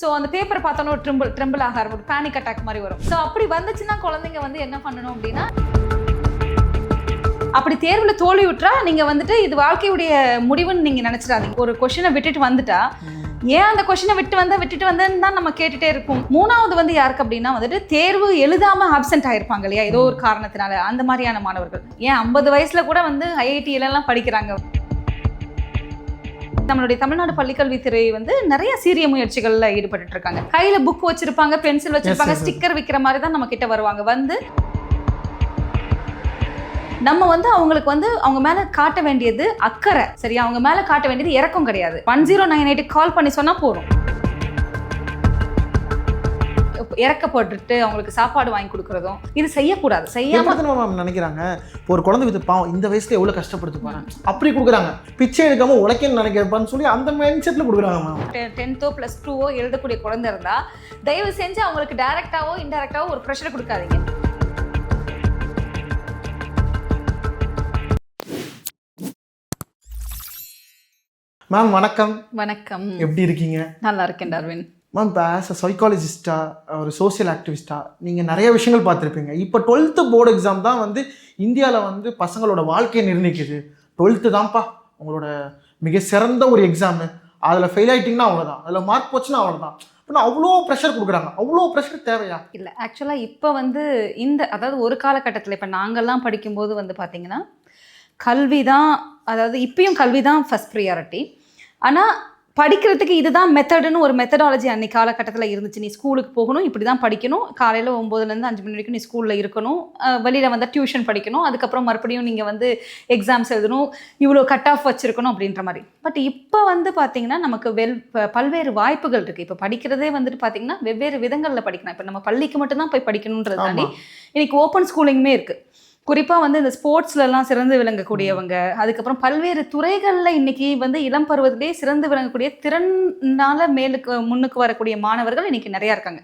So அந்த பேப்பரை பார்த்தோன்னா ஒரு ட்ரிம்பிள் ஆக ஒரு பேனிக் அட்டாக் மாதிரி வரும். ஸோ அப்படி வந்துச்சுன்னா குழந்தைங்க வந்து என்ன பண்ணணும் அப்படின்னா, அப்படி தேர்வில் தோல்வி விட்டுறா நீங்கள் வந்துட்டு இது வாழ்க்கையுடைய முடிவுன்னு நீங்கள் நினச்சிடாதீங்க. ஒரு கொஷினை விட்டுட்டு வந்துட்டா ஏன் அந்த கொஷினை விட்டுட்டு வந்தேன்னு தான் நம்ம கேட்டுகிட்டே இருப்போம். மூணாவது வந்து யாருக்கு அப்படின்னா வந்துட்டு தேர்வு எழுதாமல் ஆப்சென்ட் ஆகிருப்பாங்க இல்லையா, ஏதோ ஒரு காரணத்தினால. அந்த மாதிரியான மாணவர்கள் ஏன் 50 வயசில் கூட வந்து IIT-லலாம் படிக்கிறாங்க. நம்மளுடைய தமிழ்நாடு பள்ளிக்கல்வித்துறை வந்து நிறைய சீரிய முயற்சிகள்ல ஈடுபட்டு இருக்காங்க. கையில புக் வச்சிருப்பாங்க, பென்சில் வச்சிருப்பாங்க, ஸ்டிக்கர் விற்கிற மாதிரி தான் நம்ம கிட்ட வருவாங்க. வந்து நம்ம வந்து அவங்களுக்கு வந்து அவங்க மேல காட்ட வேண்டியது அக்கறை, சரியா? அவங்க மேல காட்ட வேண்டியது இரக்கம் கிடையாது. 1098 கால் பண்ணி சொன்னா போதும். இறக்கப்பட்டு அவங்களுக்கு சாப்பாடு வாங்கி கொடுக்கறதும் இது செய்யக்கூடாது. செய்யாம நினைக்கிறாங்க ஒரு குழந்தை வித்து பாவம் இந்த வயசுல எவ்வளவு கஷ்டப்படுத்து பாரு அப்படி கொடுக்குறாங்க. பிச்சை எடுக்காம உழைக்கன்னு நினைக்கிறப்பான்னு சொல்லி அந்த மைண்ட் செட்ல கொடுக்குறாங்க. 10th +2 எழுதக்கூடிய குழந்தை இருந்தா தயவு செஞ்சு அவங்களுக்கு டைரக்டாவோ இன்டைரக்டாவோ ஒரு ப்ரெஷர் கொடுக்காதீங்க. மேம் வணக்கம். வணக்கம், எப்படி இருக்கீங்க? நல்லா இருக்கேன் டார்வின். மேம் இப்போ ஆஸ் அ சைக்காலஜிஸ்டா, ஒரு சோசியல் ஆக்டிவிஸ்டா நீங்கள் நிறைய விஷயங்கள் பார்த்துருப்பீங்க. இப்போ 12th போர்டு எக்ஸாம் தான் வந்து இந்தியாவில் வந்து பசங்களோட வாழ்க்கையை நிர்ணயிக்குது. 12th தான்ப்பா உங்களோட மிக சிறந்த ஒரு எக்ஸாமு. அதில் ஃபெயில் ஆகிட்டிங்கன்னா அவ்வளோதான், அதில் மார்க் போச்சுன்னா அவ்வளோதான். ஆனால் அவ்வளோ ப்ரெஷர் கொடுக்குறாங்க. அவ்வளோ ப்ரெஷர் தேவையா? இல்லை, ஆக்சுவலாக இப்போ வந்து அதாவது ஒரு காலகட்டத்தில் இப்போ நாங்கள்லாம் படிக்கும்போது வந்து பார்த்திங்கன்னா கல்வி தான், அதாவது இப்பயும் கல்வி தான் ஃபஸ்ட் ப்ரியாரிட்டி. ஆனால் படிக்கிறதுக்கு இதுதான் மெத்தடுன்னு ஒரு மெத்தடாலஜி அன்றைக்கி காலகட்டத்தில் இருந்துச்சு. நீ ஸ்கூலுக்கு போகணும், இப்படி தான் படிக்கணும், காலையில் 9லேருந்து 5 மணி வரைக்கும் நீ ஸ்கூலில் இருக்கணும், வெளியில் வந்தால் டியூஷன் படிக்கணும், அதுக்கப்புறம் மறுபடியும் நீங்கள் வந்து எக்ஸாம்ஸ் எழுதணும், இவ்வளோ கட் ஆஃப் வச்சுருக்கணும் அப்படின்ற மாதிரி. பட் இப்போ வந்து பார்த்திங்கன்னா நமக்கு பல்வேறு வாய்ப்புகள் இருக்குது. இப்போ படிக்கிறதே வந்துட்டு பார்த்திங்கன்னா வெவ்வேறு விதங்களில் படிக்கணும். இப்போ நம்ம பள்ளிக்கு மட்டும்தான் போய் படிக்கணுன்றது தாண்டி இன்றைக்கி ஓப்பன் ஸ்கூலிங்குமே இருக்குது. குறிப்பாக வந்து இந்த ஸ்போர்ட்ஸ்லலாம் சிறந்து விளங்கக்கூடியவங்க, அதுக்கப்புறம் பல்வேறு துறைகளில் இன்றைக்கி வந்து இளம் பருவத்திலே சிறந்து விளங்கக்கூடிய திறனால் முன்னுக்கு வரக்கூடிய மாணவர்கள் இன்றைக்கி நிறையா இருக்காங்க.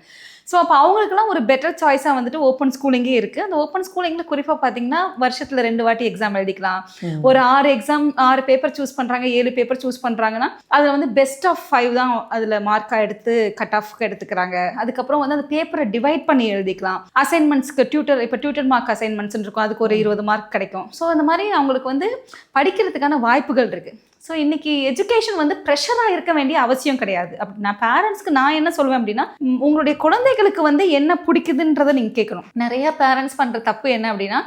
ஸோ அப்போ அவங்களுக்குலாம் ஒரு பெட்டர் சாய்ஸாக வந்துட்டு ஓப்பன் ஸ்கூலிங்கே இருக்குது. அந்த ஓப்பன் ஸ்கூலிங்கில் குறிப்பாக பார்த்தீங்கன்னா வருஷத்தில் 2 வாட்டி எக்ஸாம் எழுதிக்கலாம். ஒரு 6 பேப்பர் சூஸ் பண்ணுறாங்க, 7 பேப்பர் சூஸ் பண்ணுறாங்கன்னா அதில் வந்து பெஸ்ட் ஆஃப் 5 தான் அதில் மார்க்காக எடுத்து கட் ஆஃப்க்கு எடுத்துக்கிறாங்க. அதுக்கப்புறம் வந்து அந்த பேப்பரை டிவைட் பண்ணி எழுதிக்கலாம். அசைன்மெண்ட்ஸ்க்கு டியூட்டர் மார்க் அசைன்மெண்ட்ஸ்ன்னு இருக்கும், அதுக்கு ஒரு 20 மார்க் கிடைக்கும். ஸோ அந்த மாதிரி அவங்களுக்கு வந்து படிக்கிறதுக்கான வாய்ப்புகள் இருக்குது. ஸோ இன்றைக்கி எஜுகேஷன் வந்து ப்ரெஷராக இருக்க வேண்டிய அவசியம் கிடையாது. அப்படி நான் பேரண்ட்ஸ்க்கு நான் என்ன சொல்வேன் அப்படின்னா, உங்களுடைய குழந்தைகளுக்கு வந்து என்ன பிடிக்குதுன்றதை நீங்கள் கேட்கணும். நிறைய பேரண்ட்ஸ் பண்ணுற தப்பு என்ன அப்படின்னா,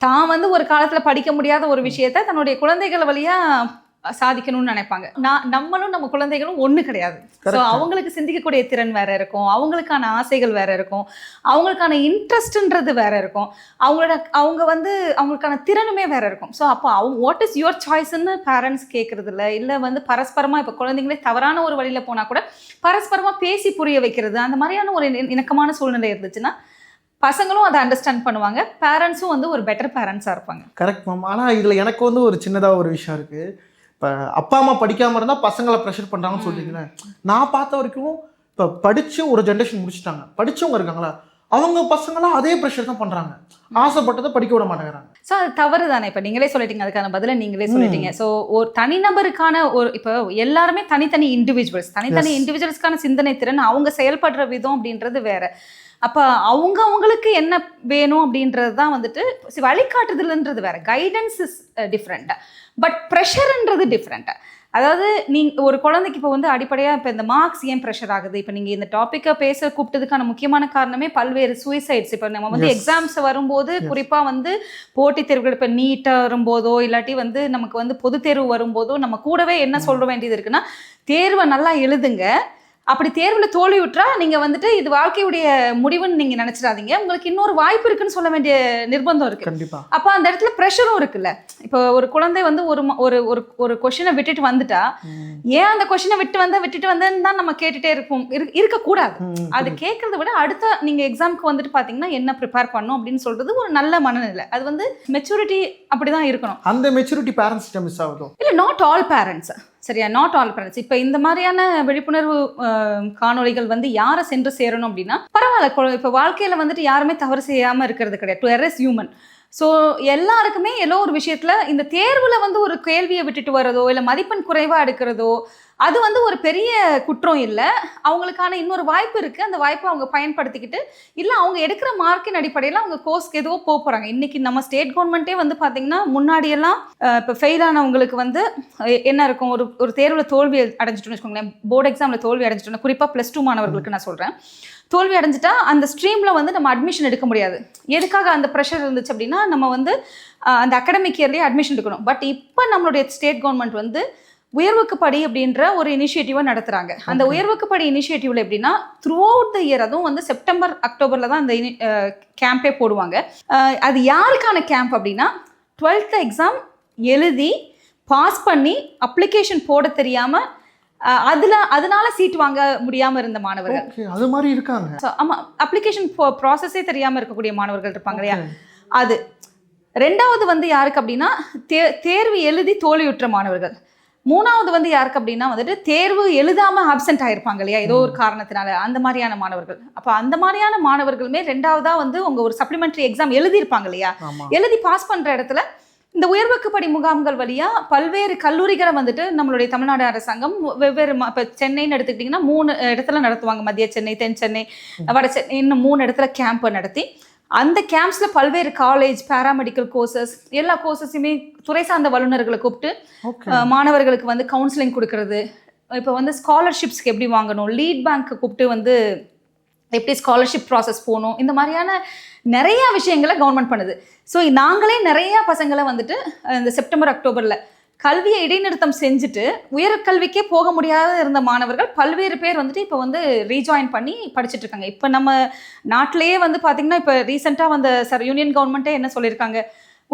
தான் வந்து ஒரு காலத்தில் படிக்க முடியாத ஒரு விஷயத்த தன்னுடைய குழந்தைகள் வழியாக சாதிக்கணும்னு நினைப்பாங்க. நம்மளும் நம்ம குழந்தைகளும் ஒன்று கிடையாது. ஸோ அவங்களுக்கு சிந்திக்கக்கூடிய திறன் வேற இருக்கும், அவங்களுக்கான ஆசைகள் வேற இருக்கும், அவங்களுக்கான இன்ட்ரெஸ்ட்ன்றது வேற இருக்கும், அவங்க வந்து அவங்களுக்கான திறனுமே வேற இருக்கும். ஸோ அப்போ வாட் இஸ் யுவர் சாய்ஸ்ன்னு பேரண்ட்ஸ் கேட்கறதில்ல. இல்லை வந்து பரஸ்பரமாக இப்போ குழந்தைங்களே தவறான ஒரு வழியில் போனால் கூட பரஸ்பரமாக பேசி புரிய வைக்கிறது, அந்த மாதிரியான ஒரு இணக்கமான சூழ்நிலை இருந்துச்சுன்னா பசங்களும் அதை அண்டர்ஸ்டாண்ட் பண்ணுவாங்க, பேரண்ட்ஸும் வந்து ஒரு பெட்டர் பேரண்ட்ஸாக இருப்பாங்க. Correct ma'am. ஆனால் இதில் எனக்கு வந்து ஒரு சின்னதாக ஒரு விஷயம் இருக்குது. இப்போ அப்பா அம்மா படிக்காமல் இருந்தால் பசங்களை ப்ரெஷர் பண்ணுறாங்கன்னு சொல்லிட்டீங்களே, நான் பார்த்த வரைக்கும் இப்போ படித்து ஒரு ஜென்ரேஷன் முடிச்சுட்டாங்க, படித்தவங்க இருக்காங்களா அவங்க பசங்களாம் அதே ப்ரெஷர் தான் பண்ணுறாங்க, ஆசைப்பட்டதை படிக்க விட மாட்டேங்கிறாங்க. ஸோ அது தவறு தானே. இப்போ நீங்களே சொல்லிட்டீங்க, அதுக்கான பதிலை நீங்களே சொல்லிட்டீங்க. ஸோ ஒரு தனிநபருக்கான இப்போ எல்லாருமே தனித்தனி இண்டிவிஜுவல்ஸ்க்கான சிந்தனை திறன், அவங்க செயல்படுற விதம் அப்படின்றது வேற. அப்போ அவங்களுக்கு என்ன வேணும் அப்படின்றது தான் வந்துட்டு வழிகாட்டுதல்ன்றது வேறு, கைடன்ஸ் இஸ் டிஃப்ரெண்ட், பட் ப்ரெஷர்ன்றது டிஃப்ரெண்ட்டு. அதாவது நீங்கள் ஒரு குழந்தைக்கு இப்போ வந்து அடிப்படையாக இப்போ இந்த மார்க்ஸ் ஏன் ப்ரெஷர் ஆகுது, இப்போ நீங்கள் இந்த டாப்பிக்கை பேச கூப்பிட்டதுக்கான முக்கியமான காரணமே பல்வேறு சூசைட்ஸ். இப்போ நம்ம வந்து எக்ஸாம்ஸ் வரும்போது குறிப்பாக வந்து போட்டித் தேர்வுகள், இப்போ நீட்டாக வரும்போதோ இல்லாட்டி வந்து நமக்கு வந்து பொது தேர்வு வரும்போதோ நம்ம கூடவே என்ன சொல்ல வேண்டியது இருக்குன்னா, தேர்வை நல்லா எழுதுங்க, அப்படி தேர்வில் தோல்வி விட்டுறா நீங்கள் வந்துட்டு இது வாழ்க்கையுடைய முடிவுன்னு நீங்கள் நினச்சிடாதீங்க, உங்களுக்கு இன்னொரு வாய்ப்பு இருக்குன்னு சொல்ல வேண்டிய நிர்பந்தம் இருக்குது. கண்டிப்பாக. அப்போ அந்த இடத்துல ப்ரெஷரும் இருக்குல்ல. இப்போ ஒரு குழந்தை வந்து ஒரு கொஷினை விட்டுட்டு வந்துட்டா ஏன் அந்த கொஷினை விட்டுட்டு வந்தேன்னு தான் நம்ம கேட்டுகிட்டே இருக்கக்கூடாது. அது கேட்குறத விட அடுத்த நீங்கள் எக்ஸாமுக்கு வந்துட்டு பார்த்தீங்கன்னா என்ன ப்ரிப்பேர் பண்ணும் அப்படின்னு சொல்கிறது ஒரு நல்ல மனநிலை. அது வந்து மெச்சூரிட்டி அப்படி தான் இருக்கணும். அந்த மெச்சூரிட்டி பேரண்ட்ஸ்கிட்ட மிஸ் ஆகுதோ இல்லை, நாட் ஆல் பேரண்ட்ஸ், சரியா? Not all parents. இப்போ இந்த மாதிரியான விழிப்புணர்வு காணொலிகள் வந்து யாரை சென்று சேரணும் அப்படின்னா, பரவாயில்ல, இப்போ வாழ்க்கையில் வந்துட்டு யாருமே தவறு செய்யாமல் இருக்கிறது கிடையாது. To error is human. So எல்லாருக்குமே ஏதோ ஒரு விஷயத்தில் இந்த தேர்வில் வந்து ஒரு கேள்வியை விட்டுட்டு வரதோ இல்லை மதிப்பெண் குறைவாக எடுக்கிறதோ அது வந்து ஒரு பெரிய குற்றம் இல்லை. அவங்களுக்கான இன்னொரு வாய்ப்பு இருக்குது. அந்த வாய்ப்பை அவங்க பயன்படுத்திக்கிட்டு இல்லை அவங்க எடுக்கிற மார்க்கின் அடிப்படையில் அவங்க கோர்ஸ்க்கு ஏதோ போகிறாங்க. இன்றைக்கி நம்ம ஸ்டேட் கவர்மெண்ட்டே வந்து பார்த்திங்கன்னா முன்னாடியெல்லாம் இப்போ ஃபெயில் ஆனவங்களுக்கு வந்து என்ன இருக்கும், ஒரு தேர்வில் தோல்வி அடைஞ்சிட்டோன்னு வச்சுக்கோங்களேன், போர்டு எக்ஸாமில் தோல்வி அடைஞ்சிட்டோன்னா, குறிப்பாக +2 மாணவர்களுக்கு நான் சொல்கிறேன், தோல்வி அடைஞ்சிட்டா அந்த ஸ்ட்ரீமில் வந்து நம்ம அட்மிஷன் எடுக்க முடியாது. எதுக்காக அந்த ப்ரெஷர் இருந்துச்சு அப்படின்னா நம்ம வந்து அந்த அகாடமிக் இயர்லேயே அட்மிஷன் எடுக்கணும். பட் இப்போ நம்மளுடைய ஸ்டேட் கவர்மெண்ட் வந்து உயர்வுக்கு படி அப்படின்ற ஒரு இனிஷியேட்டிவை நடத்துகிறாங்க. அந்த உயர்வுக்கு படி இனிஷியேட்டிவில் எப்படின்னா த்ரூ அவுட் த இயர், அதுவும் வந்து செப்டம்பர் அக்டோபரில் தான் அந்த கேம்பே போடுவாங்க. அது யாருக்கான கேம்ப் அப்படின்னா 12th எக்ஸாம் எழுதி பாஸ் பண்ணி அப்ளிகேஷன் போட தெரியாமல் அதனால சீட் வாங்க முடியாமல் இருந்த மாணவர்கள், அது மாதிரி இருக்காங்க. ஆமாம், அப்ளிகேஷன் ப்ராசஸே தெரியாமல் இருக்கக்கூடிய மாணவர்கள் இருப்பாங்க இல்லையா. அது ரெண்டாவது வந்து யாருக்கு அப்படின்னா தேர்வு எழுதி தோல்வியுற்ற மாணவர்கள். மூணாவது வந்து யாருக்கு அப்படின்னா வந்துட்டு தேர்வு எழுதாமல் ஆப்சென்ட் ஆகிருப்பாங்க இல்லையா, ஏதோ ஒரு காரணத்தினால, அந்த மாதிரியான மாணவர்கள். அப்போ அந்த மாதிரியான மாணவர்களுமே ரெண்டாவதாக வந்து உங்கள் ஒரு சப்ளிமெண்ட்ரி எக்ஸாம் எழுதியிருப்பாங்க இல்லையா, எழுதி பாஸ் பண்ணுற இடத்துல இந்த உயர்வுக்கு படி முகாம்கள் வழியாக பல்வேறு கல்லூரிகளை வந்துட்டு நம்மளுடைய தமிழ்நாடு அரசாங்கம் வெவ்வேறு இப்போ சென்னைன்னு எடுத்துக்கிட்டிங்கன்னா 3 இடத்துல நடத்துவாங்க. மத்திய சென்னை, தென் சென்னை, வட சென்னை, இன்னும் 3 இடத்துல கேம்ப் நடத்தி அந்த கேம்ப்ஸில் பல்வேறு காலேஜ், பேராமெடிக்கல் கோர்சஸ், எல்லா கோர்சஸுமே துறை சார்ந்த வல்லுநர்களை கூப்பிட்டு மாணவர்களுக்கு வந்து கவுன்சிலிங் கொடுக்கறது. இப்போ வந்து ஸ்காலர்ஷிப்ஸ்க்கு எப்படி வாங்கணும், லீட் பேங்க்கு கூப்பிட்டு வந்து எப்படி ஸ்காலர்ஷிப் ப்ராசஸ் போகணும், இந்த மாதிரியான நிறையா விஷயங்களை கவர்மெண்ட் பண்ணுது. ஸோ நாங்களே நிறையா பசங்களை வந்துட்டு இந்த செப்டம்பர் அக்டோபரில் கல்வியை இடைநிறுத்தம் செஞ்சுட்டு உயர்கல்விக்கே போக முடியாத இருந்த மாணவர்கள் பல்வேறு பேர் வந்துட்டு இப்போ வந்து ரீஜாயின் பண்ணி படிச்சுட்டு இருக்காங்க. இப்போ நம்ம நாட்டிலேயே வந்து பார்த்திங்கன்னா இப்போ ரீசெண்டாக வந்த யூனியன் கவர்மெண்ட்டே என்ன சொல்லியிருக்காங்க,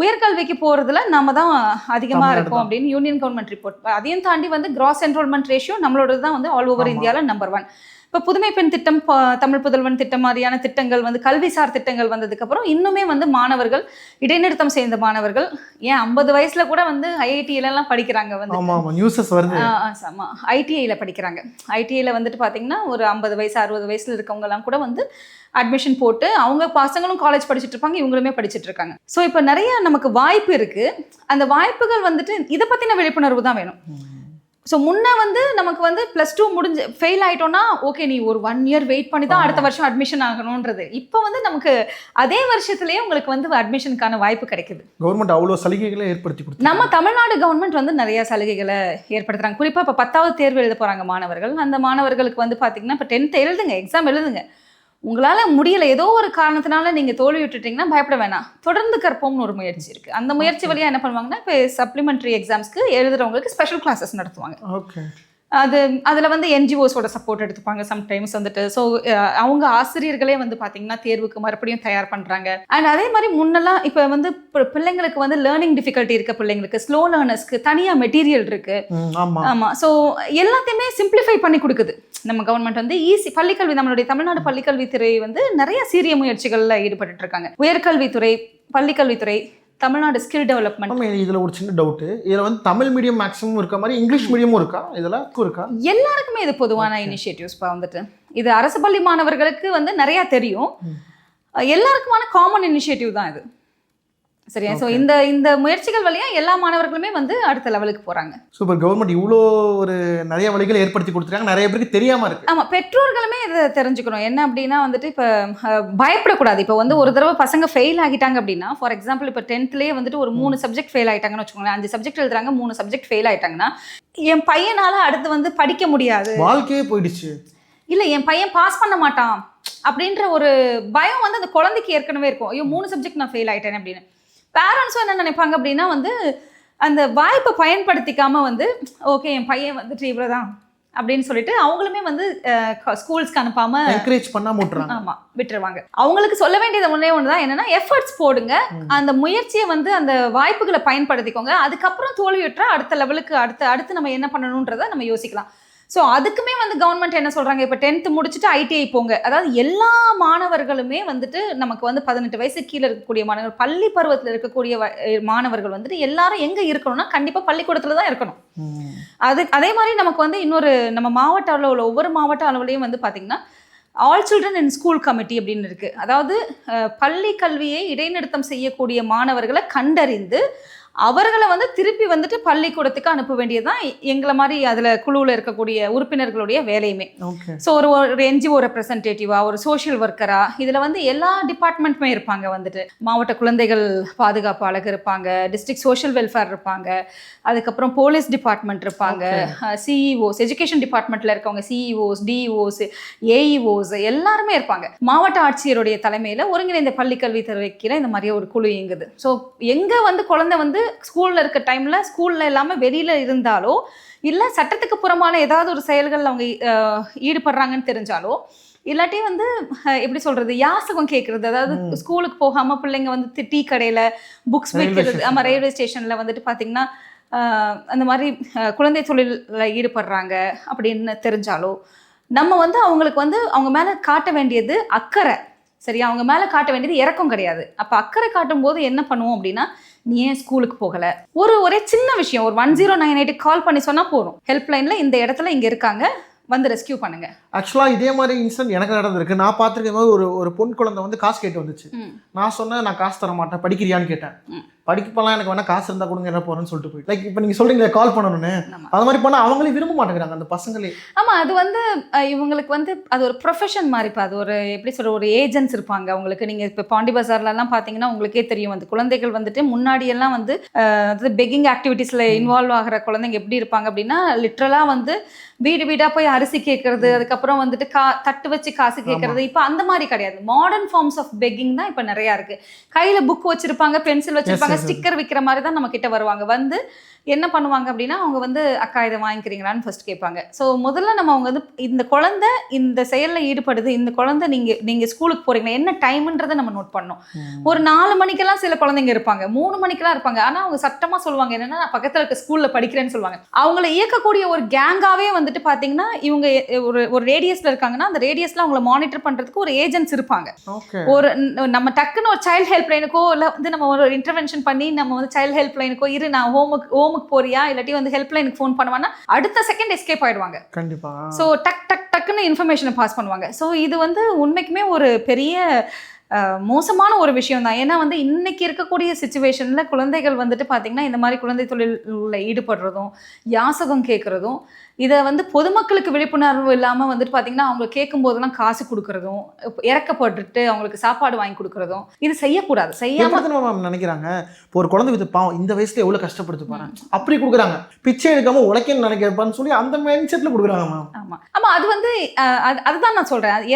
உயர்கல்விக்கு போகிறதுல நம்ம தான் அதிகமாக இருக்கும் அப்படின்னு யூனியன் கவர்மெண்ட் ரிப்போர்ட். அதையும் தாண்டி வந்து கிராஸ் என்ரோல்மெண்ட் ரேஷியோ நம்மளோட தான் வந்து ஆல் ஓவர் இந்தியாவில் நம்பர் 1. இப்போ புதுமை பெண் திட்டம், தமிழ் புதல்வன் திட்டம் மாதிரியான திட்டங்கள் வந்து கல்விசார் திட்டங்கள் வந்ததுக்கப்புறம் இன்னுமே வந்து மாணவர்கள் இடைநிறுத்தம் செய்த மாணவர்கள் ஏன் 50 வயசுல கூட வந்து ஐஐடியிலலாம் படிக்கிறாங்க வந்து. ஆமாம், ஐடிஐயில் படிக்கிறாங்க. ஐடிஐயில் வந்துட்டு பார்த்தீங்கன்னா ஒரு 50 வயசு 60 வயசில் இருக்கவங்கலாம் கூட வந்து அட்மிஷன் போட்டு அவங்க பசங்களும் காலேஜ் படிச்சுட்டு இருப்பாங்க, இவங்களுமே படிச்சுட்டு இருக்காங்க. ஸோ இப்போ நிறைய நமக்கு வாய்ப்பு இருக்குது. அந்த வாய்ப்புகள் வந்துட்டு இதை பற்றின விழிப்புணர்வு தான் வேணும். ஸோ முன்னே வந்து நமக்கு வந்து +2 முடிஞ்சு ஃபெயில் ஆகிட்டோன்னா ஓகே நீ ஒரு 1 இயர் வெயிட் பண்ணி தான் அடுத்த வருஷம் அட்மிஷன் ஆகணுன்றது. இப்போ வந்து நமக்கு அதே வருஷத்துலேயே உங்களுக்கு வந்து அட்மிஷனுக்கான வாய்ப்பு கிடைக்குது. கவர்மெண்ட் அவ்வளோ சலுகைகளை ஏற்படுத்தி கொடுத்து நம்ம தமிழ்நாடு கவர்மெண்ட் வந்து நிறைய சலுகைகளை ஏற்படுத்துகிறாங்க. குறிப்பாக இப்போ 10வது தேர்வு எழுத போகிறாங்க மாணவர்கள். அந்த மாணவர்களுக்கு வந்து பார்த்திங்கன்னா இப்போ 10th எழுதுங்க, எக்ஸாம் எழுதுங்க, உங்களால் முடியலை ஏதோ ஒரு காரணத்தினால நீங்கள் தோல்வி விட்டுட்டிங்கன்னா பயப்பட வேணாம், தொடர்ந்து கற்போம்னு ஒரு முயற்சி இருக்குது. அந்த முயற்சி வழியாக என்ன பண்ணுவாங்கன்னா இப்போ சப்ளிமெண்ட்ரி எக்ஸாம்ஸ்க்கு எழுதுறவங்களுக்கு ஸ்பெஷல் கிளாஸஸ் நடத்துவாங்க. அதில் வந்து என்ஜிஓஸோட சப்போர்ட் எடுத்துப்பாங்க சம்டைம்ஸ் வந்துட்டு. ஸோ அவங்க ஆசிரியர்களே வந்து பார்த்திங்கன்னா தேர்வுக்கு மறுபடியும் தயார் பண்ணுறாங்க. அண்ட் அதே மாதிரி முன்னெல்லாம் இப்போ வந்து பிள்ளைங்களுக்கு வந்து லேர்னிங் டிஃபிகல்ட்டி இருக்க பிள்ளைங்களுக்கு, ஸ்லோ லேர்னர்ஸ்க்கு தனியாக மெட்டீரியல் இருக்குது. ஆமாம், ஸோ எல்லாத்தையுமே சிம்பிளிஃபை பண்ணி கொடுக்குது நம்ம கவர்மெண்ட் வந்து. ஈஸி பள்ளிக்கல்வி, நம்மளுடைய தமிழ்நாடு பள்ளிக்கல்வித்துறை வந்து நிறைய சீரிய முயற்சிகளில் ஈடுபட்டு இருக்காங்க. உயர்கல்வித்துறை, பள்ளிக்கல்வித்துறை, தமிழ்நாடு ஸ்கில் டெவலப்மெண்ட். இதில் ஒரு சின்ன டவுட்டு, இதில் வந்து தமிழ் மீடியம் மேக்ஸிமம் இருக்க மாதிரி இங்கிலீஷ் மீடியமும் இருக்கா? இதெல்லாம் இருக்கா? எல்லாருக்குமே இது பொதுவான இனிஷியேட்டிவ்ஸ்ப்பா வந்துட்டு. இது அரசு பள்ளி மாணவர்களுக்கு வந்து நிறையா தெரியும், எல்லாருக்குமான காமன் இனிஷியேட்டிவ் தான் இது. சரியா? ஸோ இந்த முயற்சிகள் வழியாக எல்லா மாணவர்களுமே வந்து அடுத்த லெவலுக்கு போகிறாங்க. சூப்பர். கவர்மெண்ட் இவ்வளோ ஒரு நிறைய வழிகளை ஏற்படுத்தி கொடுத்துருக்காங்க, நிறைய பேருக்கு தெரியாமல் இருக்குது. ஆமாம், பெற்றோர்களுமே இதை தெரிஞ்சுக்கணும். என்ன அப்படின்னா வந்துட்டு இப்போ பயப்படக்கூடாது. இப்போ வந்து ஒரு தடவை பசங்க ஃபெயில் ஆகிட்டாங்க அப்படின்னா, ஃபார் எக்ஸாம்பிள் இப்போ 10thலேயே வந்துட்டு ஒரு 3 சப்ஜெக்ட் ஃபெயில் ஆகிட்டாங்கன்னு வச்சுக்கோங்களேன், 5 சப்ஜெக்ட் எழுதுறாங்க, 3 சப்ஜெக்ட் ஃபெயில் ஆகிட்டாங்கன்னா என் பையனால் அடுத்து வந்து படிக்க முடியாது, வாழ்க்கையே போயிடுச்சு, இல்லை என் பையன் பாஸ் பண்ண மாட்டான் அப்படின்ற ஒரு பயம் வந்து அந்த குழந்தைக்கு ஏற்கனவே இருக்கும். ஐயோ 3 சப்ஜெக்ட் நான் ஃபெயில் ஆகிட்டேன் அப்படின்னு. பேரண்ட்ஸும் என்ன நினைப்பாங்க அப்படின்னா வந்து அந்த வாய்ப்பை பயன்படுத்திக்காமல் வந்து ஓகே என் பையன் வந்துட்டு இவ்வளோதான் அப்படின்னு சொல்லிட்டு அவங்களுமே வந்து ஸ்கூல்ஸ்க்கு அனுப்பாமல் என்கரேஜ் பண்ணாம விட்டுறாங்க. ஆமாம், விட்டுருவாங்க. அவங்களுக்கு சொல்ல வேண்டியது ஒன்று தான் என்னென்னா எஃபர்ட்ஸ் போடுங்க, அந்த முயற்சியை வந்து அந்த வாய்ப்புகளை பயன்படுத்திக்கோங்க. அதுக்கப்புறம் தோல்வியுற்றா அடுத்த லெவலுக்கு அடுத்து நம்ம என்ன பண்ணணுன்றதை நம்ம யோசிக்கலாம். ஸோ அதுக்குமே வந்து கவர்மெண்ட் என்ன சொல்கிறாங்க, இப்போ 10th முடிச்சுட்டு ஐடிஐ போங்க. அதாவது எல்லா மாணவர்களுமே வந்துட்டு நமக்கு வந்து 18 வயசு கீழே இருக்கக்கூடிய மாணவர்கள், பள்ளி பருவத்தில் இருக்கக்கூடிய மாணவர்கள் வந்துட்டு எல்லாரும் எங்கே இருக்கணும்னா கண்டிப்பாக பள்ளிக்கூடத்தில் தான் இருக்கணும். அதே மாதிரி நமக்கு வந்து இன்னொரு நம்ம மாவட்ட அளவில் ஒவ்வொரு மாவட்ட அளவுலையும் வந்து பார்த்திங்கன்னா all children in school committee அப்படின்னு இருக்குது. அதாவது பள்ளி கல்வியை இடைநிறுத்தம் செய்யக்கூடிய மாணவர்களை கண்டறிந்து அவர்களை வந்து திருப்பி வந்துட்டு பள்ளிக்கூடத்துக்கு அனுப்ப வேண்டியதுதான் எங்களை மாதிரி அதில் குழுவில் இருக்கக்கூடிய உறுப்பினர்களுடைய வேலையுமே. ஓகே. ஸோ ஒரு என்ஜிஓ ரெப்ரசன்டேட்டிவா, ஒரு சோஷியல் ஒர்க்கரா, இதில் வந்து எல்லா டிபார்ட்மெண்ட்டுமே இருப்பாங்க. வந்துட்டு மாவட்ட குழந்தைகள் பாதுகாப்பு அழகு இருப்பாங்க, டிஸ்ட்ரிக்ட் சோஷியல் வெல்ஃபேர் இருப்பாங்க, அதுக்கப்புறம் போலீஸ் டிபார்ட்மெண்ட் இருப்பாங்க, சிஇஓஸ், எஜுகேஷன் டிபார்ட்மெண்ட்டில் இருக்கவங்க சிஇஓஸ், டிஇஓஸ், ஏஇஓஸ் எல்லாருமே இருப்பாங்க. மாவட்ட ஆட்சியருடைய தலைமையில் ஒருங்கிணைந்த பள்ளிக்கல்வித்துறை கீழே இந்த மாதிரியே ஒரு குழு இயங்குது. ஸோ எங்கே வந்து குழந்தை வந்து ஸ்கூலில் இருக்க டைமில் ஸ்கூலில் இல்லாமல் வெளியில் இருந்தாலோ, இல்லை சட்டத்துக்கு புறமான ஏதாவது ஒரு செயல்கள் அவங்க ஈடுபடுறாங்கன்னு தெரிஞ்சாலோ, இல்லாட்டி வந்து எப்படி சொல்கிறது, யாசகம் கேட்குறது, அதாவது ஸ்கூலுக்கு போகாமல் பிள்ளைங்க வந்து டீ கடையில் புக்ஸ் விற்கிறது, ஆமாம் ரயில்வே ஸ்டேஷனில் வந்துட்டு பார்த்திங்கன்னா அந்த மாதிரி குழந்தை தொழிலில் ஈடுபடுறாங்க அப்படின்னு தெரிஞ்சாலோ, நம்ம வந்து அவங்களுக்கு வந்து அவங்க மேலே காட்ட வேண்டியது அக்கறை, சரி, அவங்க மேலே காட்ட வேண்டியது இரக்கம் கிடையாது. அப்போ அக்கறை காட்டும் போது என்ன பண்ணுவோம் அப்படின்னா, நீ ஏன் ஸ்கூலுக்கு போகலை, ஒரே சின்ன விஷயம், ஒரு 1098 கால் பண்ணி சொன்னால் போதும், ஹெல்ப்லைனில் இந்த இடத்துல இங்கே இருக்காங்க, வந்து ரெஸ்கியூ பண்ணுங்க. ஆக்சுவலாக இதே மாதிரி இன்சிடென்ட் எனக்கு நடந்திருக்கு. நான் பார்த்துருக்கும் போது ஒரு பொன் குழந்தை வந்து காசு கேட்டு வந்துச்சு. நான் சொன்னேன், நான் காசு தர மாட்டேன், படிக்கிறியான்னு கேட்டேன். படிக்கப்பெல்லாம் எனக்கு வேணா காசு இருந்தால் கொடுங்க, என்ன போகிறேன்னு சொல்லிட்டு போய், லைக் இப்போ நீங்கள் சொல்கிறீங்களே கால் பண்ணணும்னு, அது மாதிரி பண்ணால் அவங்களே விரும்ப மாட்டேங்கிறாங்க அந்த பசங்களே. ஆமாம், அது வந்து இவங்களுக்கு வந்து அது ஒரு ப்ரொஃபஷன் மாதிரி. இப்போ அது ஒரு எப்படி சொல்கிற, ஒரு ஏஜென்ட்ஸ் இருப்பாங்க அவங்களுக்கு. நீங்கள் இப்போ பாண்டி பஜார்லலாம் பார்த்தீங்கன்னா உங்களுக்கே தெரியும், அந்த குழந்தைகள் வந்துட்டு முன்னாடியெல்லாம் வந்து அதாவது பெக்கிங் ஆக்டிவிட்டீஸில் இன்வால்வ் ஆகிற குழந்தைங்க எப்படி இருப்பாங்க அப்படின்னா, லிட்ரலாக வந்து வீடு வீடாக போய் அரிசி கேட்கறது, அதுக்கப்புறம் வந்துட்டு தட்டு வச்சு காசு கேட்கறது. இப்போ அந்த மாதிரி கிடையாது. மாடர்ன் ஃபார்ம்ஸ் ஆஃப் பெக்கிங் தான் இப்போ நிறையா இருக்குது. கையில் புக் வச்சுருப்பாங்க, பென்சில் வச்சுருப்பாங்க, ஸ்டிக்கர் விற்கிற மாதிரி தான் நம்ம கிட்ட வருவாங்க. வந்து என்ன பண்ணுவாங்க அப்படின்னா, அவங்க வந்து அக்கா இதை வாங்கிக்கிறீங்களான்னு ஃபர்ஸ்ட் கேட்பாங்க. ஸோ முதல்ல நம்ம அவங்க வந்து இந்த குழந்தை இந்த செயலில் ஈடுபடுது, இந்த குழந்தை நீங்கள் ஸ்கூலுக்கு போகிறீங்களா, என்ன டைம்ன்றதை நம்ம நோட் பண்ணோம். ஒரு 4 மணிக்கெல்லாம் சில குழந்தைங்க இருப்பாங்க, 3 மணிக்கெல்லாம் இருப்பாங்க. ஆனால் அவங்க சட்டமாக சொல்லுவாங்க என்னென்னா, நான் பக்கத்தில் இருக்க ஸ்கூலில் படிக்கிறேன்னு சொல்லுவாங்க. அவங்கள இயக்கக்கூடிய ஒரு கேங்காகவே வந்துட்டு பார்த்தீங்கன்னா, இவங்க ஒரு ரேடியஸில் இருக்காங்கன்னா, அந்த ரேடியஸில் அவங்கள மானிட்டர் பண்ணுறதுக்கு ஒரு ஏஜென்ட்ஸ் இருப்பாங்க. ஒரு நம்ம டக்குன்னு ஒரு சைல்டு ஹெல்ப் லைனுக்கோ இல்லை வந்து நம்ம ஒரு இன்டர்வென்ஷன் பண்ணி நம்ம வந்து சைல்டு ஹெல்ப் லைனுக்கோ, இரு நான் ஹோமுக்கு போறியா, இல்லாட்டி வந்து ஹெல்ப் லைனுக்கு ஃபோன் பண்ணுவானா, அடுத்த செகண்ட் எஸ்கேப் ஆயிடுவாங்க. கண்டிப்பா. ஸோ டக்குன்னு இன்ஃபர்மேஷனை பாஸ் பண்ணுவாங்க. ஸோ இது வந்து உண்மைக்குமே ஒரு பெரிய மோசமான ஒரு விஷயம் தான். ஏன்னா வந்து இன்னைக்கு இருக்கக்கூடிய சிச்சுவேஷனில் குழந்தைகள் வந்துட்டு பார்த்தீங்கன்னா, இந்த மாதிரி குழந்தை தொழிலில் ஈடுபடுறதும், யாசகம் கேட்குறதும், இதை வந்து பொதுமக்களுக்கு விழிப்புணர்வு இல்லாமல் வந்துட்டு பார்த்தீங்கன்னா, அவங்க கேட்கும் போதெல்லாம் காசு கொடுக்குறதும், இறக்கப்பட்டுட்டு அவங்களுக்கு சாப்பாடு வாங்கி கொடுக்குறதும், இது செய்யக்கூடாது. செய்யாமல் நினைக்கிறாங்க. இப்போ ஒரு குழந்தை வித்து பாவம் இந்த வயசுல எவ்வளோ கஷ்டப்படுத்து பாருங்க, அப்படி கொடுக்குறாங்க. பிச்சை எடுக்காம உழைக்கன்னு நினைக்கிறப்பான்னு சொல்லி அந்த மைண்ட் செட்டில் கொடுக்குறாங்க. ஆமாம் ஆமாம், அது வந்து அதுதான் நான் சொல்கிறேன்.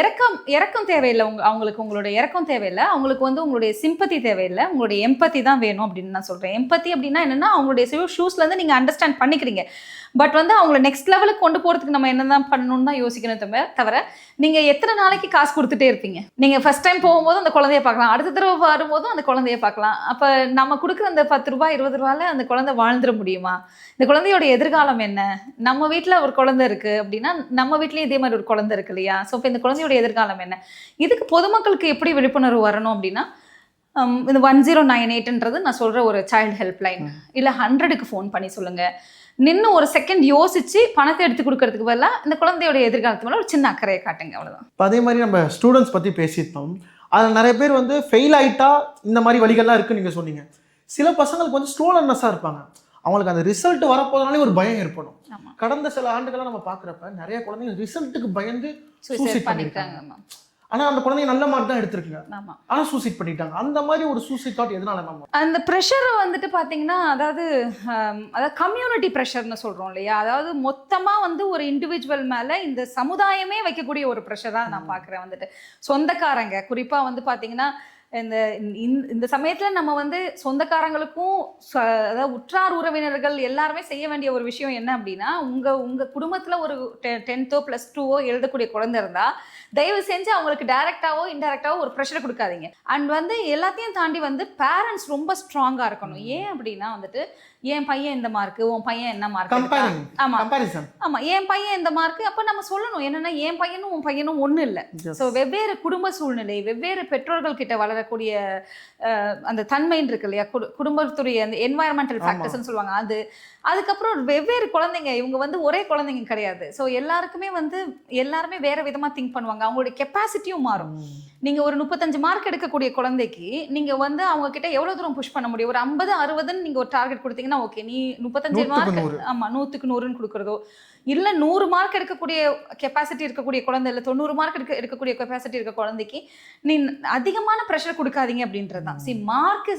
இறக்கம் தேவையில்லை அவங்களுக்கு, உங்களோட இறக்கம் தேவையில்லை அவங்களுக்கு, வந்து உங்களுடைய சிம்பத்தி தேவையில்லை, உங்களுடைய எம்பத்தி தான் வேணும் அப்படின்னு நான் சொல்கிறேன். எம்பத்தி அப்படின்னா என்னென்னா, அவங்களுடைய ஷூஸ்லேருந்து நீங்கள் அண்டர்ஸ்டாண்ட் பண்ணிக்கிறீங்க. பட் வந்து அவங்கள நெக்ஸ்ட் லெவலுக்கு கொண்டு போகிறதுக்கு நம்ம என்ன தான் பண்ணணும்னு தான் யோசிக்கணும். தவிர நீங்கள் எத்தனை நாளைக்கு காசு கொடுத்துட்டே இருப்பீங்க? நீங்கள் ஃபஸ்ட் டைம் போகும்போது அந்த குழந்தைய பார்க்கலாம், அடுத்த தடவை வரும்போதும் அந்த குழந்தைய பார்க்கலாம். அப்போ நம்ம கொடுக்குற அந்த 10 ரூபாய் 20 ரூபாயில் அந்த குழந்தை வாழ்ந்துட முடியுமா? இந்த குழந்தையோட எதிர்காலம் என்ன? நம்ம வீட்டில் ஒரு குழந்தை இருக்குது அப்படின்னா, நம்ம வீட்லேயும் இதே மாதிரி ஒரு குழந்தை இருக்கு இல்லையா? ஸோ இப்போ இந்த குழந்தையோட எதிர்காலம் என்ன? இதுக்கு பொதுமக்களுக்கு எப்படி விழிப்புணர்வு வரணும் அப்படின்னா, இந்த 1098ன்றது நான் சொல்கிற ஒரு சைல்டு ஹெல்ப் லைன், இல்லை 100க்கு ஃபோன் பண்ணி சொல்லுங்கள். நின்று ஒரு செகண்ட் யோசிச்சு பணத்தை எடுத்து கொடுக்கறதுக்கு பதிலாக இந்த குழந்தையோட எதிர்காலத்து மேலே ஒரு சின்ன அக்கறையை காட்டுங்க, அவ்வளோதான். இப்போ அதே மாதிரி நம்ம ஸ்டூடெண்ட்ஸ் பற்றி பேசியிருந்தோம். அதில் நிறைய பேர் வந்து ஃபெயில் ஆகிட்டா இந்த மாதிரி வழிகள்லாம் இருக்குன்னு நீங்கள் சொன்னீங்க. சில பசங்களுக்கு வந்து ஸ்லோ லேர்னர்ஸாக இருப்பாங்க, அவங்களுக்கு அந்த ரிசல்ட் வரப்போதனாலே ஒரு பயம் ஏற்படும். கடந்த சில ஆண்டுகளாக நம்ம பார்க்குறப்ப நிறைய குழந்தைங்க ரிசல்ட்டுக்கு பயந்து சூசைட் பண்ணிட்டாங்க. ஆனால் அந்த குழந்தைங்க நல்ல மார்க் தான் எடுத்திருக்குங்க, ஆனால் சூசைட் பண்ணிட்டாங்க. அந்த மாதிரி ஒரு சூசைட் தாட் எதனால? நம்ம அந்த ப்ரெஷர் வந்துட்டு பார்த்தீங்கன்னா, அதாவது கம்யூனிட்டி ப்ரெஷர்னு சொல்கிறோம் இல்லையா? அதாவது மொத்தமாக வந்து ஒரு இண்டிவிஜுவல் மேலே இந்த சமுதாயமே வைக்கக்கூடிய ஒரு ப்ரெஷராக நான் பார்க்குறேன். வந்துட்டு சொந்தக்காரங்க குறிப்பாக வந்து பார்த்தீங்கன்னா, இந்த சமயத்தில் நம்ம வந்து சொந்தக்காரங்களுக்கும் அதாவது உற்றார் உறவினர்கள் எல்லாருமே செய்ய வேண்டிய ஒரு விஷயம் என்ன அப்படின்னா, உங்கள் குடும்பத்தில் ஒரு 10th +2 எழுதக்கூடிய குழந்தை இருந்தால் தயவு செஞ்சு அவங்களுக்கு டைரெக்டாவோ இன்டைரக்டாவோ ஒரு ப்ரெஷரை கொடுக்காதீங்க. அண்ட் வந்து எல்லாத்தையும் தாண்டி வந்து பேரண்ட்ஸ் ரொம்ப ஸ்ட்ராங்காக இருக்கணும். ஏன் அப்படின்னா வந்துட்டு என் பையன் இந்த மார்க்கு, உன் பையன் என்ன மார்க், கம்பேரிங் ஆமா கம்பேரிசன். ஆமா என் பையன் இந்த மார்க்கு, அப்ப நம்ம சொல்லணும் என்னன்னா என் பையனும் உன் பையனும் ஒண்ணு இல்ல. ஸோ வெவ்வேறு குடும்ப சூழ்நிலை, வெவ்வேறு பெற்றோர்கள் கிட்ட வளரக்கூடிய அந்த தன்மைன்னு இருக்கு இல்லையா, குடும்பத்துடைய அந்த என்வாயர்மெண்டல் ஃபேக்டர்ஸ்னு சொல்லுவாங்க அது. அதுக்கப்புறம் வெவ்வேறு குழந்தைங்க, இவங்க வந்து ஒரே குழந்தைங்க கிடையாது. ஸோ எல்லாருக்குமே வந்து எல்லாருமே வேற விதமா திங்க் பண்ணுவாங்க, அவங்களுடைய கெப்பாசிட்டியும் மாறும். நீங்க ஒரு 35 மார்க் எடுக்கக்கூடிய குழந்தைக்கு நீங்க வந்து அவங்க கிட்ட எவ்வளவு தூரம் புஷ் பண்ண முடியும்? ஒரு 50 60ன்னு நீங்க ஒரு டார்கெட் கொடுத்தீங்கன்னா ஓகே, நீ 35 மார்க், ஆமா 100க்கு 100ன்னு கொடுக்கறதோ, இல்ல 100 மார்க் எடுக்கக்கூடிய கெப்பாசிட்டி இருக்கக்கூடிய குழந்தை, இல்ல 90 மார்க் எடுக்கக்கூடிய கெப்பாசிட்டி இருக்க குழந்தைக்கு நீ அதிகமான ப்ரெஷர் கொடுக்காதீங்க அப்படின்றது தான். See mark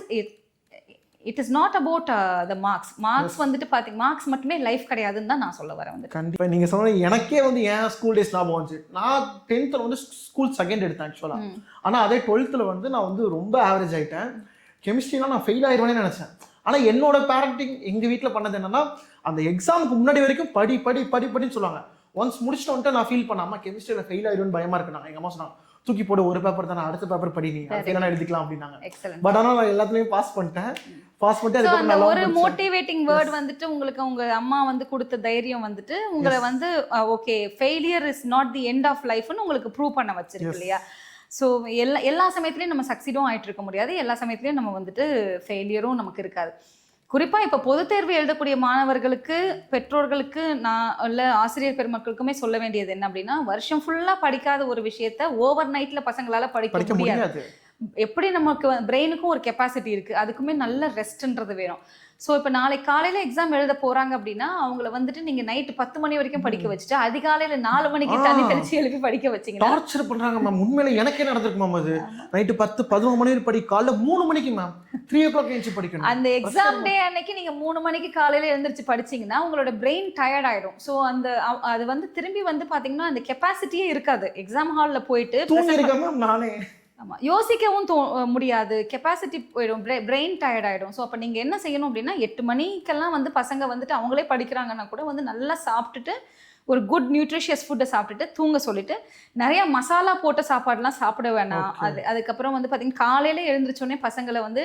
it is not about the marks வந்துட்டு பாத்தீங்க, மார்க்ஸ் மட்டுமே லைஃப் கிடையாதுன்னு தான் நான் சொல்ல வரேன் வந்து. கண்டிப்பா நீங்க சொன்ன எனக்கே வந்து ஏன் ஸ்கூல் டேஸ் ஞாபகம் வந்துச்சு. நான் 10th வந்து ஸ்கூல் செகண்ட் எடுத்தேன் ஆக்சுவலா. ஆனா அதே 12th வந்து நான் வந்து ரொம்ப ஆவரேஜ் ஆயிட்டேன். கெமிஸ்ட்ரிலாம் நான் ஃபெயில் ஆயிடுவேன்னு நினைச்சேன். ஆனா என்னோட பேரண்டிங் எங்க வீட்ல பண்ணது என்னன்னா, அந்த எக்ஸாமுக்கு முன்னாடி வரைக்கும் படி படி படி படின்னு சொல்லுவாங்க. ஒன்ஸ் முடிச்சுட்டு வந்துட்டு நான் ஃபீல் பண்ணாம கெமிஸ்ட்ரியில ஃபெயில் ஆயிடுவேன்னு பயமா இருக்கு. எங்க அம்மா சொன்னாங்க, தூக்கி போடு, ஒரு பேப்பர் தானே, அடுத்த பேப்பர் படி, நீ ஃபெயில் எழுதிக்கலாம் அப்படின்னாங்க. பட் ஆனா நான் எல்லாத்துலயும் பாஸ் பண்ணிட்டேன். அந்த ஒரு மோட்டிவேட்டிங் வேர்ட் வந்துட்டு உங்களுக்கு உங்க அம்மா வந்து கொடுத்த தைரியம் வந்துட்டு உங்களை வந்து okay, failure is not the end of லைஃப்னு உங்களுக்கு ப்ரூவ் பண்ண வச்சிருக்கு இல்லையா. ஸோ எல்லா சமயத்துலையும் நம்ம சக்சீடும் ஆகிட்டு இருக்க முடியாது, எல்லா சமயத்துலையும் நம்ம வந்துட்டு ஃபெயிலியரும் நமக்கு இருக்காது. குறிப்பாக இப்போ பொதுத் தேர்வு எழுதக்கூடிய மாணவர்களுக்கு, பெற்றோர்களுக்கு, நான் இல்லை ஆசிரியர் பெருமக்களுக்குமே சொல்ல வேண்டியது என்ன அப்படின்னா, வருஷம் ஃபுல்லாக படிக்காத ஒரு விஷயத்த ஓவர் நைட்டில் பசங்களால் படிக்க முடியாது. எப்படி நமக்கு பிரெயினுக்கும் ஒரு கெப்பாசிட்டி இருக்குது, அதுக்குமே நல்ல ரெஸ்ட்ன்றது வேணும். ஸோ இப்போ நாளைக்கு காலையில் எக்ஸாம் எழுத போகிறாங்க அப்படின்னா அவங்கள வந்துட்டு நீங்கள் நைட்டு 10 மணி வரைக்கும் படிக்க வச்சுட்டு அதிகாலையில் 4 மணிக்கு தண்ணி தெளிச்சு எழுப்பி படிக்க வச்சிங்க, டார்ச்சர் பண்ணுறாங்க மேம். உண்மையில எனக்கே நடந்திருக்கு மேம். அது நைட்டு 10 11 மணி வரை படி, காலைல 3 மணிக்கு மேம் 3 o'clock எழுந்து படிக்கணும். அந்த எக்ஸாம் டே அன்னைக்கு நீங்கள் 3 மணிக்கு காலையில் எழுந்திரிச்சு படிச்சிங்கன்னா உங்களோட பிரெயின் டயர்ட் ஆகிடும். ஸோ அது வந்து திரும்பி வந்து பார்த்தீங்கன்னா அந்த கெப்பாசிட்டியே இருக்காது. எக்ஸாம் ஹாலில் போயிட்டு தூங்கிருக்கேன் மேம் நானே. ஆமாம், யோசிக்கவும் முடியாது, கெப்பாசிட்டி போயிடும், பிரெயின் டயர்ட் ஆகிடும். ஸோ அப்போ நீங்கள் என்ன செய்யணும் அப்படின்னா 8 மணிக்கெல்லாம் வந்து பசங்க வந்துட்டு அவங்களே படிக்கிறாங்கன்னா கூட வந்து நல்லா சாப்பிட்டுட்டு ஒரு குட் நியூட்ரிஷியஸ் ஃபுட்டை சாப்பிட்டுட்டு தூங்க சொல்லிட்டு, நிறைய மசாலா போட்ட சாப்பாடுலாம் சாப்பிட வேணாம். அதுக்கப்புறம் வந்து பார்த்தீங்கன்னா காலையில் எழுந்திரிச்சோடனே பசங்களை வந்து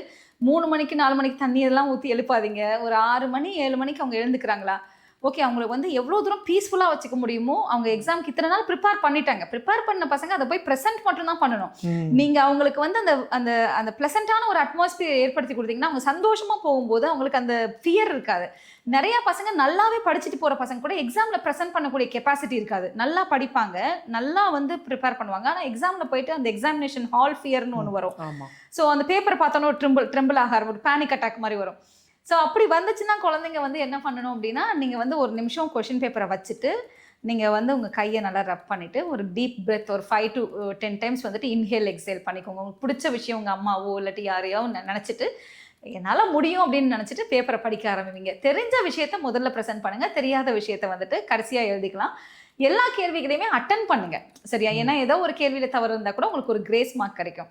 3 மணிக்கு 4 மணிக்கு தண்ணி எல்லாம் ஊற்றி எழுப்பாதீங்க. ஒரு 6 மணி 7 மணிக்கு அவங்க எழுந்துக்கிறாங்களா, ஓகே, அவங்களுக்கு வந்து எவ்வளோ தூரம் பீஸ்ஃபுல்லாக வச்சுக்க முடியுமோ. அவங்க எக்ஸாம்க்கு இத்தனை நாள் ப்ரிப்பேர் பண்ணிட்டாங்க, ப்ரிப்பேர் பண்ண பசங்க அதை போய் ப்ரெசென்ட் மட்டும் தான் பண்ணணும். நீங்கள் அவங்களுக்கு வந்து அந்த அந்த அந்த ப்ளசண்ட்டான ஒரு அட்மாஸ்பியர் ஏற்படுத்தி கொடுத்தீங்கன்னா அவங்க சந்தோஷமாக போகும்போது அவங்களுக்கு அந்த ஃபியர் இருக்காது. நிறைய பசங்க நல்லாவே படிச்சுட்டு போகிற பசங்க கூட எக்ஸாமில் ப்ரெசென்ட் பண்ணக்கூடிய கெப்பாசிட்டி இருக்காது. நல்லா படிப்பாங்க, நல்லா வந்து ப்ரிப்பேர் பண்ணுவாங்க, ஆனால் எக்ஸாமில் போயிட்டு அந்த எக்ஸாமினேஷன் ஹால் ஃபியர்னு ஒன்று வரும். ஸோ அந்த பேப்பரை பார்த்தோன்னா ஒரு ட்ரிம்பிள் ஆக ஒரு பேனிக் அட்டாக் மாதிரி வரும். ஸோ அப்படி வந்துச்சுன்னா குழந்தைங்க வந்து என்ன பண்ணணும் அப்படின்னா, நீங்கள் வந்து ஒரு நிமிஷம் கொஷின் பேப்பரை வச்சுட்டு நீங்கள் வந்து உங்கள் கையை நல்லா ரப் பண்ணிவிட்டு ஒரு டீப் பிரெத் ஒரு 5 to 10 டைம்ஸ் வந்துட்டு இன்ஹேல் எக்ஸேல் பண்ணிக்கோங்க. உங்களுக்கு பிடிச்ச விஷயம் உங்கள் அம்மாவோ இல்லாட்டி யாரையோ நினச்சிட்டு என்னால் முடியும் அப்படின்னு நினச்சிட்டு பேப்பரை படிக்க ஆரம்பிங்க. தெரிஞ்ச விஷயத்த முதல்ல ப்ரெசென்ட் பண்ணுங்கள், தெரியாத விஷயத்த வந்துட்டு கடைசியாக எழுதிக்கலாம். எல்லா கேள்விகளையுமே அட்டன் பண்ணுங்கள், சரியா? ஏன்னா ஏதோ ஒரு கேள்வியில் தவறு இருந்தால் கூட உங்களுக்கு ஒரு கிரேஸ் மார்க் கிடைக்கும்.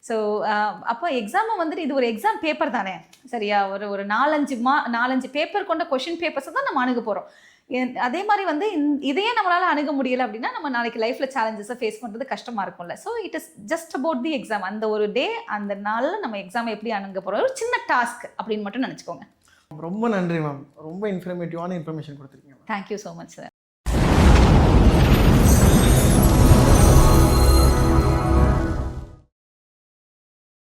ஸோ அப்போ எக்ஸாமை வந்துட்டு இது ஒரு எக்ஸாம் பேப்பர் தானே, சரியா? ஒரு 4-5 பேப்பர் கொண்ட கொஷின் பேப்பர்ஸை தான் நம்ம அணுக போகிறோம். அதே மாதிரி வந்து இதையே நம்மளால் அணுக முடியலை அப்படின்னா நம்ம நாளைக்கு லைஃப்பில் சேலஞ்சஸை ஃபேஸ் பண்ணுறது கஷ்டமாக இருக்கும்ல. So it is just about the exam. அந்த ஒரு டே, அந்த நாளில் நம்ம எக்ஸாமை எப்படி அணுக போகிறோம், ஒரு சின்ன டாஸ்க் அப்படின்னு மட்டும் நினச்சிக்கோங்க. ரொம்ப நன்றி மேம், ரொம்ப இன்ஃபர்மேட்டிவான இன்ஃபர்மேஷன் கொடுத்துருக்கீங்க. Thank you so much sir.